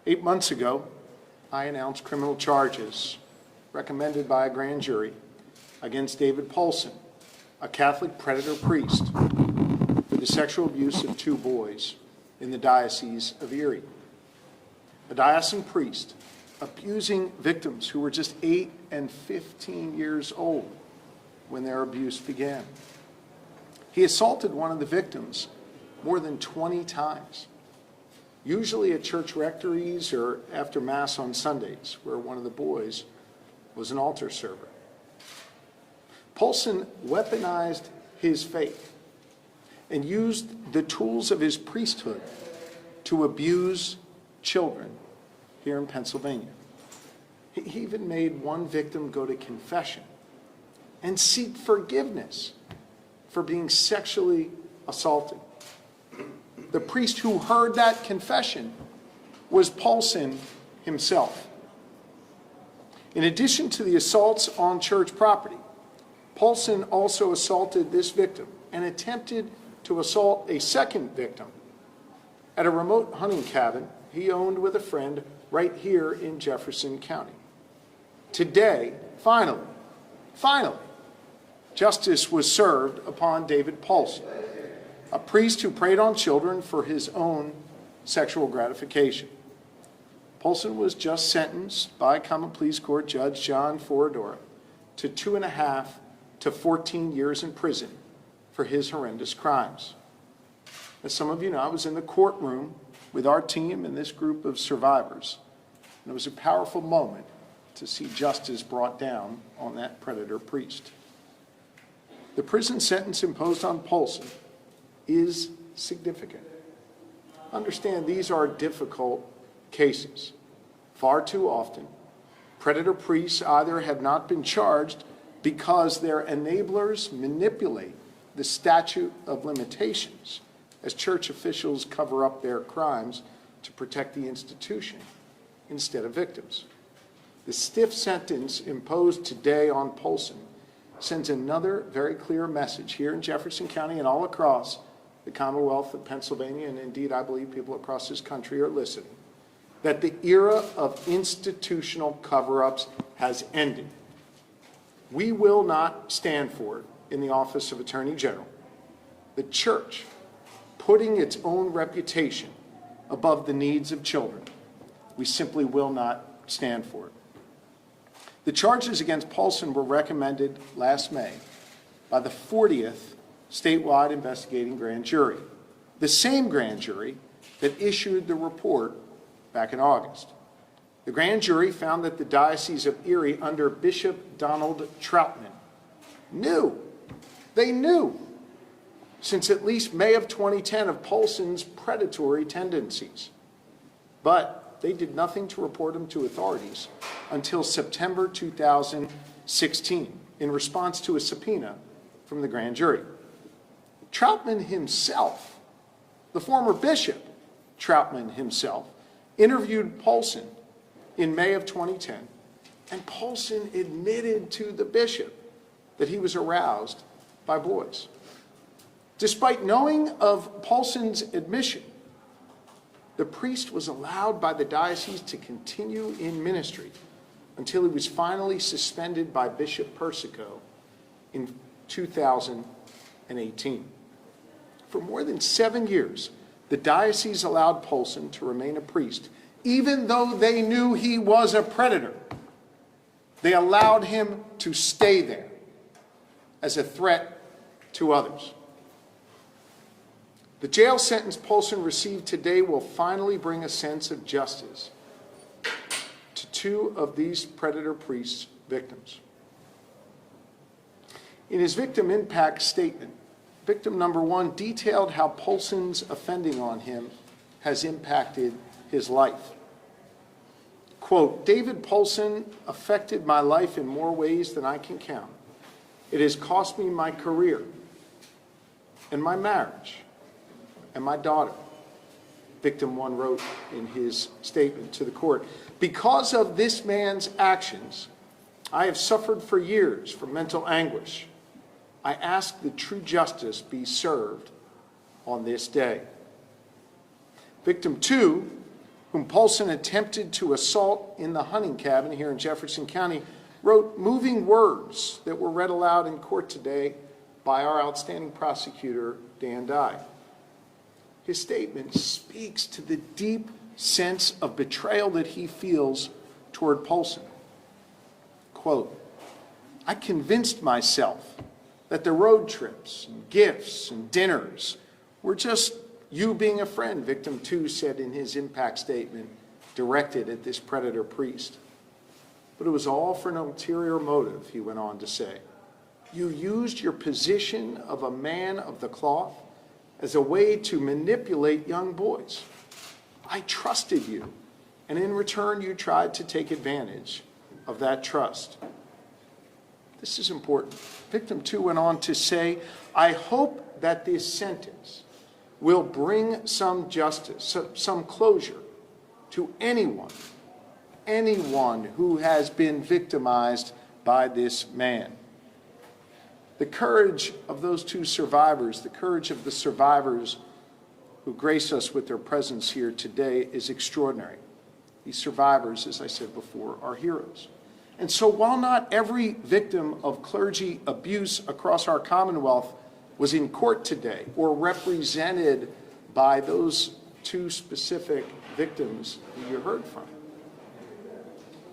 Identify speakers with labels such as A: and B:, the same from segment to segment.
A: 8 months ago, I announced criminal charges recommended by a grand jury against David Poulson, a Catholic predator priest, for the sexual abuse of 2 boys in the Diocese of Erie. A diocesan priest abusing victims who were just 8 and 15 years old when their abuse began. He assaulted one of the victims more than 20 times, usually at church rectories or after Mass on Sundays, where one of the boys was an altar server. Poulson weaponized his faith and used the tools of his priesthood to abuse children here in Pennsylvania. He even made one victim go to confession and seek forgiveness for being sexually assaulted. The priest who heard that confession was Poulson himself. In addition to the assaults on church property, Poulson also assaulted this victim and attempted to assault a second victim at a remote hunting cabin he owned with a friend right here in Jefferson County. Today, finally, justice was served upon David Poulson, a priest who preyed on children for his own sexual gratification. Poulson was just sentenced by Common Pleas Court Judge John Foradora to 2.5 to 14 years in prison for his horrendous crimes. As some of you know, I was in the courtroom with our team and this group of survivors, and it was a powerful moment to see justice brought down on that predator priest. The prison sentence imposed on Poulson is significant. Understand, these are difficult cases. Far too often, predator priests either have not been charged because their enablers manipulate the statute of limitations as church officials cover up their crimes to protect the institution instead of victims. The stiff sentence imposed today on Poulson sends another very clear message here in Jefferson County and all across the Commonwealth of Pennsylvania, and indeed I believe people across this country are listening, that the era of institutional cover-ups has ended. We will not stand for it in the office of Attorney General. The church, putting its own reputation above the needs of children, we simply will not stand for it. The charges against Poulson were recommended last May by the 40th statewide investigating grand jury, the same grand jury that issued the report back in August. The grand jury found that the Diocese of Erie under Bishop Donald Troutman knew since at least May of 2010 of Poulson's predatory tendencies, but they did nothing to report him to authorities until September 2016 in response to a subpoena from the grand jury. Troutman himself, the former Bishop Troutman himself, interviewed Poulson in May of 2010, and Poulson admitted to the bishop that he was aroused by boys. Despite knowing of Poulson's admission, the priest was allowed by the diocese to continue in ministry until he was finally suspended by Bishop Persico in 2018. For more than 7 years, the diocese allowed Poulson to remain a priest, even though they knew he was a predator. They allowed him to stay there as a threat to others. The jail sentence Poulson received today will finally bring a sense of justice to 2 of these predator priests' victims. In his victim impact statement, victim number 1 detailed how Poulson's offending on him has impacted his life. Quote, David Poulson affected my life in more ways than I can count. It has cost me my career and my marriage and my daughter, victim 1 wrote in his statement to the court. Because of this man's actions, I have suffered for years from mental anguish. I ask that true justice be served on this day. Victim 2, whom Poulson attempted to assault in the hunting cabin here in Jefferson County, wrote moving words that were read aloud in court today by our outstanding prosecutor, Dan Dye. His statement speaks to the deep sense of betrayal that he feels toward Poulson. Quote, "I convinced myself that the road trips and gifts and dinners were just you being a friend," victim 2 said in his impact statement directed at this predator priest. "But it was all for an ulterior motive," he went on to say. "You used your position of a man of the cloth as a way to manipulate young boys. I trusted you, and in return you tried to take advantage of that trust." This is important. Victim 2 went on to say, "I hope that this sentence will bring some justice, some closure to anyone who has been victimized by this man." The courage of those 2 survivors, the courage of the survivors who grace us with their presence here today is extraordinary. These survivors, as I said before, are heroes. And so while not every victim of clergy abuse across our Commonwealth was in court today or represented by those 2 specific victims that you heard from,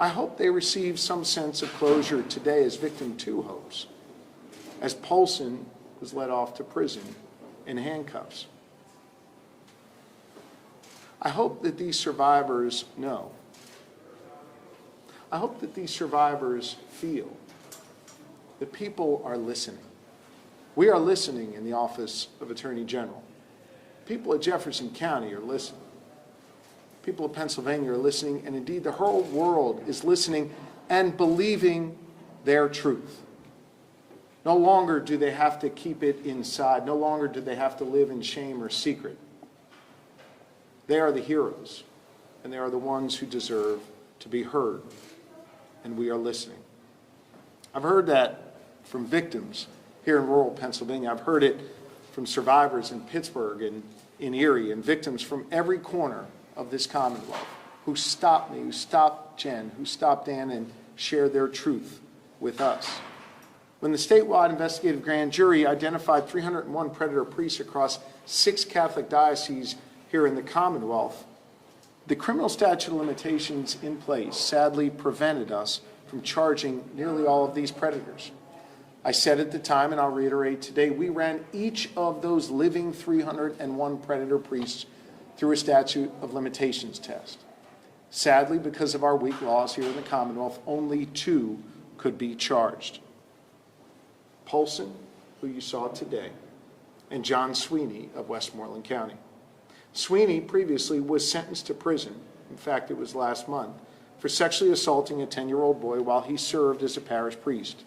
A: I hope they receive some sense of closure today, as victim 2 hopes, as Poulson was led off to prison in handcuffs. I hope that these survivors know. I hope that these survivors feel that people are listening. We are listening in the Office of Attorney General. People at Jefferson County are listening. People of Pennsylvania are listening, and indeed the whole world is listening and believing their truth. No longer do they have to keep it inside. No longer do they have to live in shame or secret. They are the heroes, and they are the ones who deserve to be heard, and we are listening. I've heard that from victims here in rural Pennsylvania. I've heard it from survivors in Pittsburgh and in Erie, and victims from every corner of this Commonwealth who stopped me, who stopped Jen, who stopped Dan, and shared their truth with us. When the statewide investigative grand jury identified 301 predator priests across 6 Catholic dioceses here in the Commonwealth, the criminal statute of limitations in place sadly prevented us from charging nearly all of these predators. I said at the time, and I'll reiterate today, we ran each of those living 301 predator priests through a statute of limitations test. Sadly, because of our weak laws here in the Commonwealth, only 2 could be charged. Poulson, who you saw today, and John Sweeney of Westmoreland County. Sweeney previously was sentenced to prison, in fact it was last month, for sexually assaulting a 10-year-old boy while he served as a parish priest.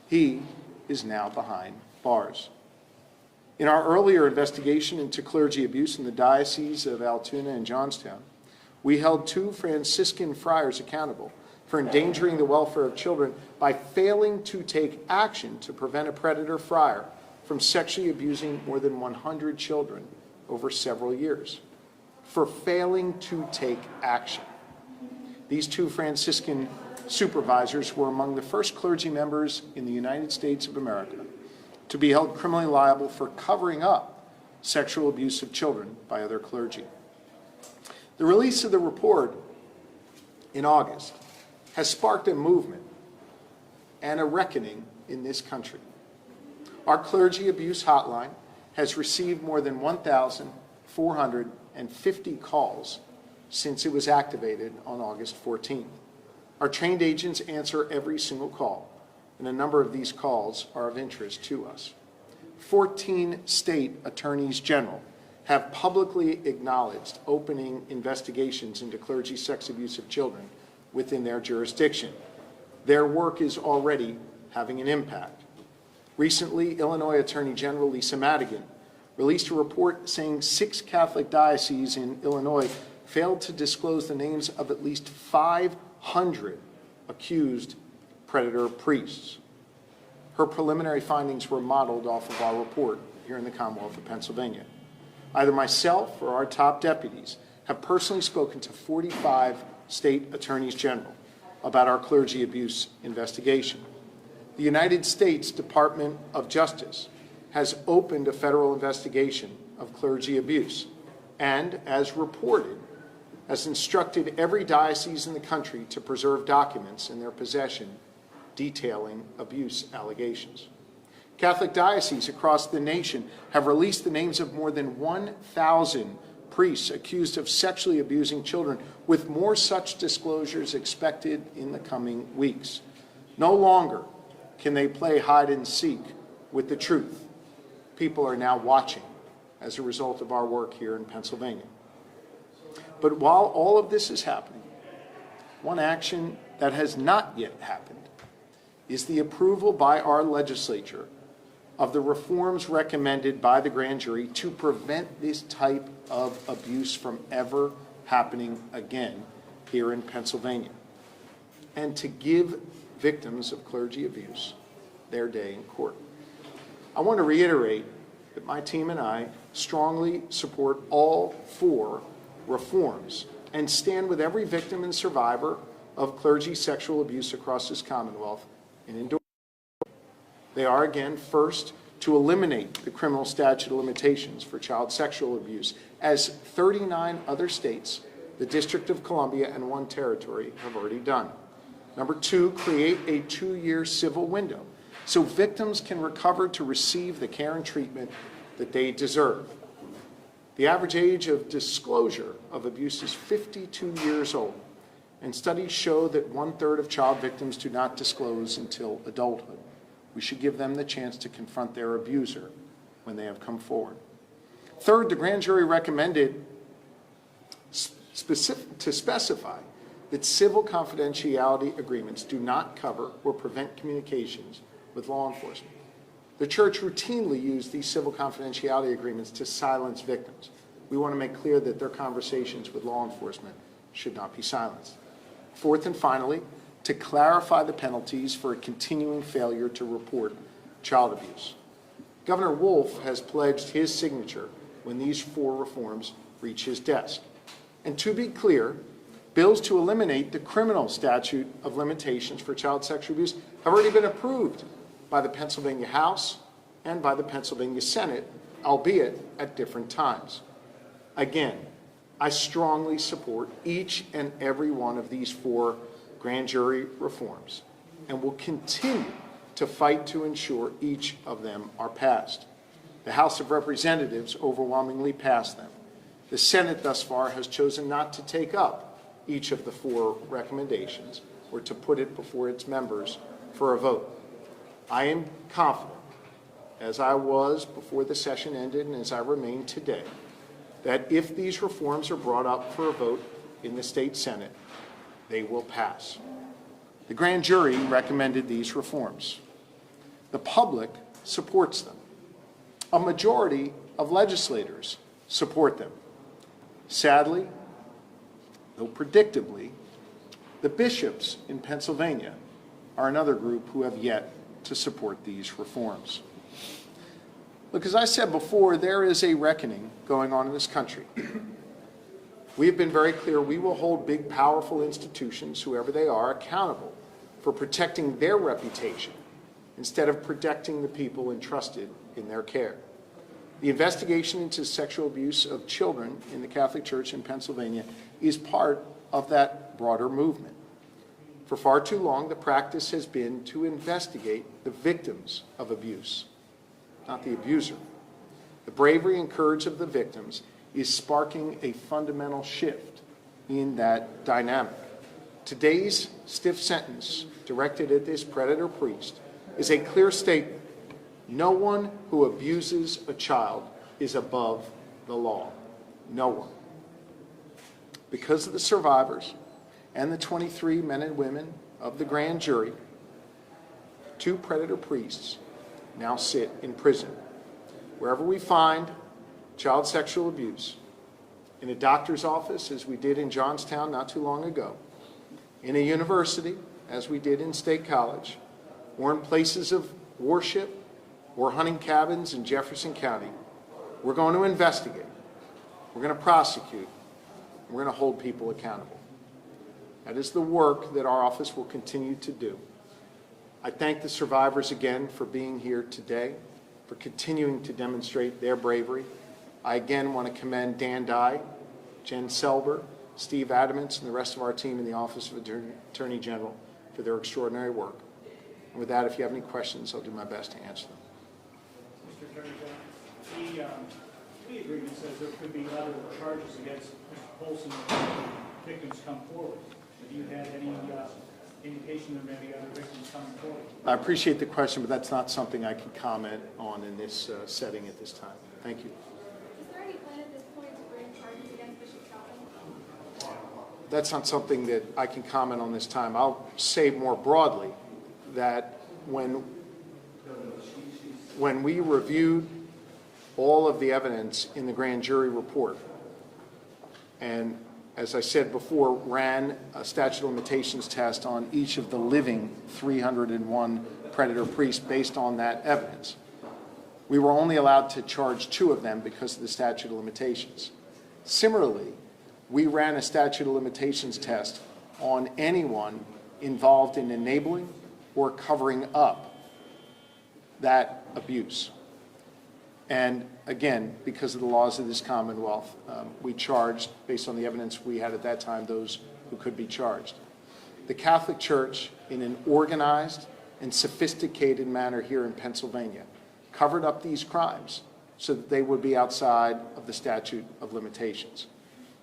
A: He is now behind bars. In our earlier investigation into clergy abuse in the Diocese of Altoona and Johnstown, we held 2 Franciscan friars accountable for endangering the welfare of children by failing to take action to prevent a predator friar from sexually abusing more than 100 children over several years. For failing to take action. These 2 Franciscan supervisors were among the first clergy members in the United States of America to be held criminally liable for covering up sexual abuse of children by other clergy. The release of the report in August has sparked a movement and a reckoning in this country. Our clergy abuse hotline has received more than 1,450 calls since it was activated on August 14th. Our trained agents answer every single call, and a number of these calls are of interest to us. 14 state attorneys general have publicly acknowledged opening investigations into clergy sex abuse of children within their jurisdiction. Their work is already having an impact. Recently, Illinois Attorney General Lisa Madigan released a report saying 6 Catholic dioceses in Illinois failed to disclose the names of at least 500 accused predator priests. Her preliminary findings were modeled off of our report here in the Commonwealth of Pennsylvania. Either myself or our top deputies have personally spoken to 45 state attorneys general about our clergy abuse investigation. The United States Department of Justice has opened a federal investigation of clergy abuse and, as reported, has instructed every diocese in the country to preserve documents in their possession detailing abuse allegations. Catholic dioceses across the nation have released the names of more than 1,000 priests accused of sexually abusing children, with more such disclosures expected in the coming weeks. No longer can they play hide and seek with the truth. People are now watching as a result of our work here in Pennsylvania. But while all of this is happening, one action that has not yet happened is the approval by our legislature of the reforms recommended by the grand jury to prevent this type of abuse from ever happening again here in Pennsylvania, and to give victims of clergy abuse their day in court. I want to reiterate that my team and I strongly support all 4 reforms and stand with every victim and survivor of clergy sexual abuse across this Commonwealth and endorsing. They are, again, first, to eliminate the criminal statute of limitations for child sexual abuse, as 39 other states, the District of Columbia, and 1 territory have already done. Number 2, create a 2-year civil window so victims can recover to receive the care and treatment that they deserve. The average age of disclosure of abuse is 52 years old, and studies show that 1/3 of child victims do not disclose until adulthood. We should give them the chance to confront their abuser when they have come forward. Third, the grand jury recommended to specify that civil confidentiality agreements do not cover or prevent communications with law enforcement. The church routinely used these civil confidentiality agreements to silence victims. We want to make clear that their conversations with law enforcement should not be silenced. Fourth and finally, to clarify the penalties for a continuing failure to report child abuse. Governor Wolf has pledged his signature when these 4 reforms reach his desk. And to be clear, bills to eliminate the criminal statute of limitations for child sexual abuse have already been approved by the Pennsylvania House and by the Pennsylvania Senate, albeit at different times. Again, I strongly support each and every one of these 4 grand jury reforms and will continue to fight to ensure each of them are passed. The House of Representatives overwhelmingly passed them. The Senate thus far has chosen not to take up each of the 4 recommendations or to put it before its members for a vote. I am confident, as I was before the session ended and as I remain today, that if these reforms are brought up for a vote in the state Senate, they will pass. The grand jury recommended these reforms. The public supports them. A majority of legislators support them. Sadly, though predictably, the bishops in Pennsylvania are another group who have yet to support these reforms. Look, as I said before, there is a reckoning going on in this country. We have been very clear we will hold big, powerful institutions, whoever they are, accountable for protecting their reputation instead of protecting the people entrusted in their care. The investigation into sexual abuse of children in the Catholic Church in Pennsylvania is part of that broader movement. For far too long, the practice has been to investigate the victims of abuse, not the abuser. The bravery and courage of the victims is sparking a fundamental shift in that dynamic. Today's stiff sentence directed at this predator priest is a clear statement. No one who abuses a child is above the law. No one. Because of the survivors and the 23 men and women of the grand jury, 2 predator priests now sit in prison. Wherever we find child sexual abuse, in a doctor's office, as we did in Johnstown not too long ago, in a university, as we did in State College, or in places of worship or hunting cabins in Jefferson County, we're going to investigate, we're going to prosecute, We're going to hold people accountable. That is the work that our office will continue to do. I thank the survivors again for being here today, for continuing to demonstrate their bravery. I again want to commend Dan Dye, Jen Selber, Steve Adamance, and the rest of our team in the Office of Attorney General for their extraordinary work. And with that, if you have any questions, I'll do my best to answer them.
B: Mr. Attorney General, the plea agreement says there could be other charges against Mr. Poulson if victims come forward. Have you had any indication of any other victims coming forward?
A: I appreciate the question, but that's not something I can comment on in this setting at this time. Thank you.
C: Is there any plan at this point to bring charges against Bishop Shapiro?
A: That's not something that I can comment on this time. I'll say more broadly that when we reviewed all of the evidence in the grand jury report, and as I said before, ran a statute of limitations test on each of the living 301 predator priests based on that evidence, we were only allowed to charge 2 of them because of the statute of limitations. Similarly, we ran a statute of limitations test on anyone involved in enabling or covering up that abuse. And again, because of the laws of this Commonwealth, we charged, based on the evidence we had at that time, those who could be charged. The Catholic Church, in an organized and sophisticated manner here in Pennsylvania, covered up these crimes so that they would be outside of the statute of limitations.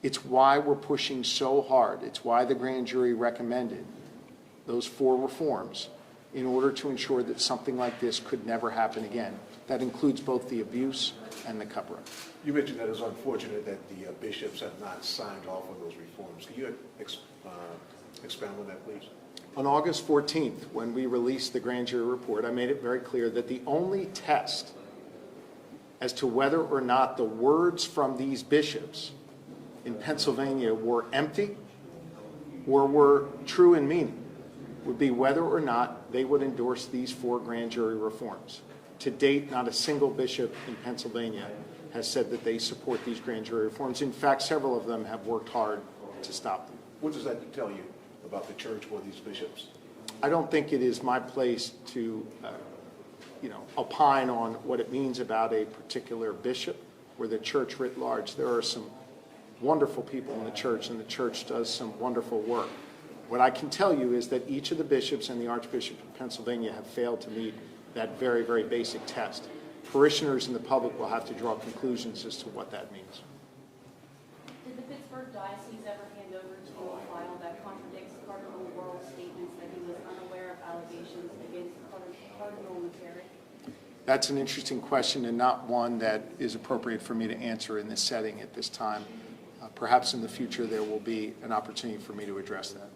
A: It's why we're pushing so hard. It's why the grand jury recommended those 4 reforms in order to ensure that something like this could never happen again. That includes both the abuse and the cover-up.
D: You mentioned that it's unfortunate that the bishops have not signed off on those reforms. Can you expound on that, please?
A: On August 14th, when we released the grand jury report, I made it very clear that the only test as to whether or not the words from these bishops in Pennsylvania were empty or were true in meaning would be whether or not they would endorse these 4 grand jury reforms. To date, not a single bishop in Pennsylvania has said that they support these grand jury reforms. In fact, several of them have worked hard to stop them.
D: What does that tell you about the church or these bishops?
A: I don't think it is my place to, opine on what it means about a particular bishop or the church writ large. There are some wonderful people in the church, and the church does some wonderful work. What I can tell you is that each of the bishops and the Archbishop of Pennsylvania have failed to meet that very, very basic test. Parishioners and the public will have to draw conclusions as to what that means.
E: Did the Pittsburgh Diocese ever hand over to you a file that contradicts Cardinal Worrell's statements that he was unaware of allegations against Cardinal McCarrick?
A: That's an interesting question and not one that is appropriate for me to answer in this setting at this time. Perhaps in the future there will be an opportunity for me to address that.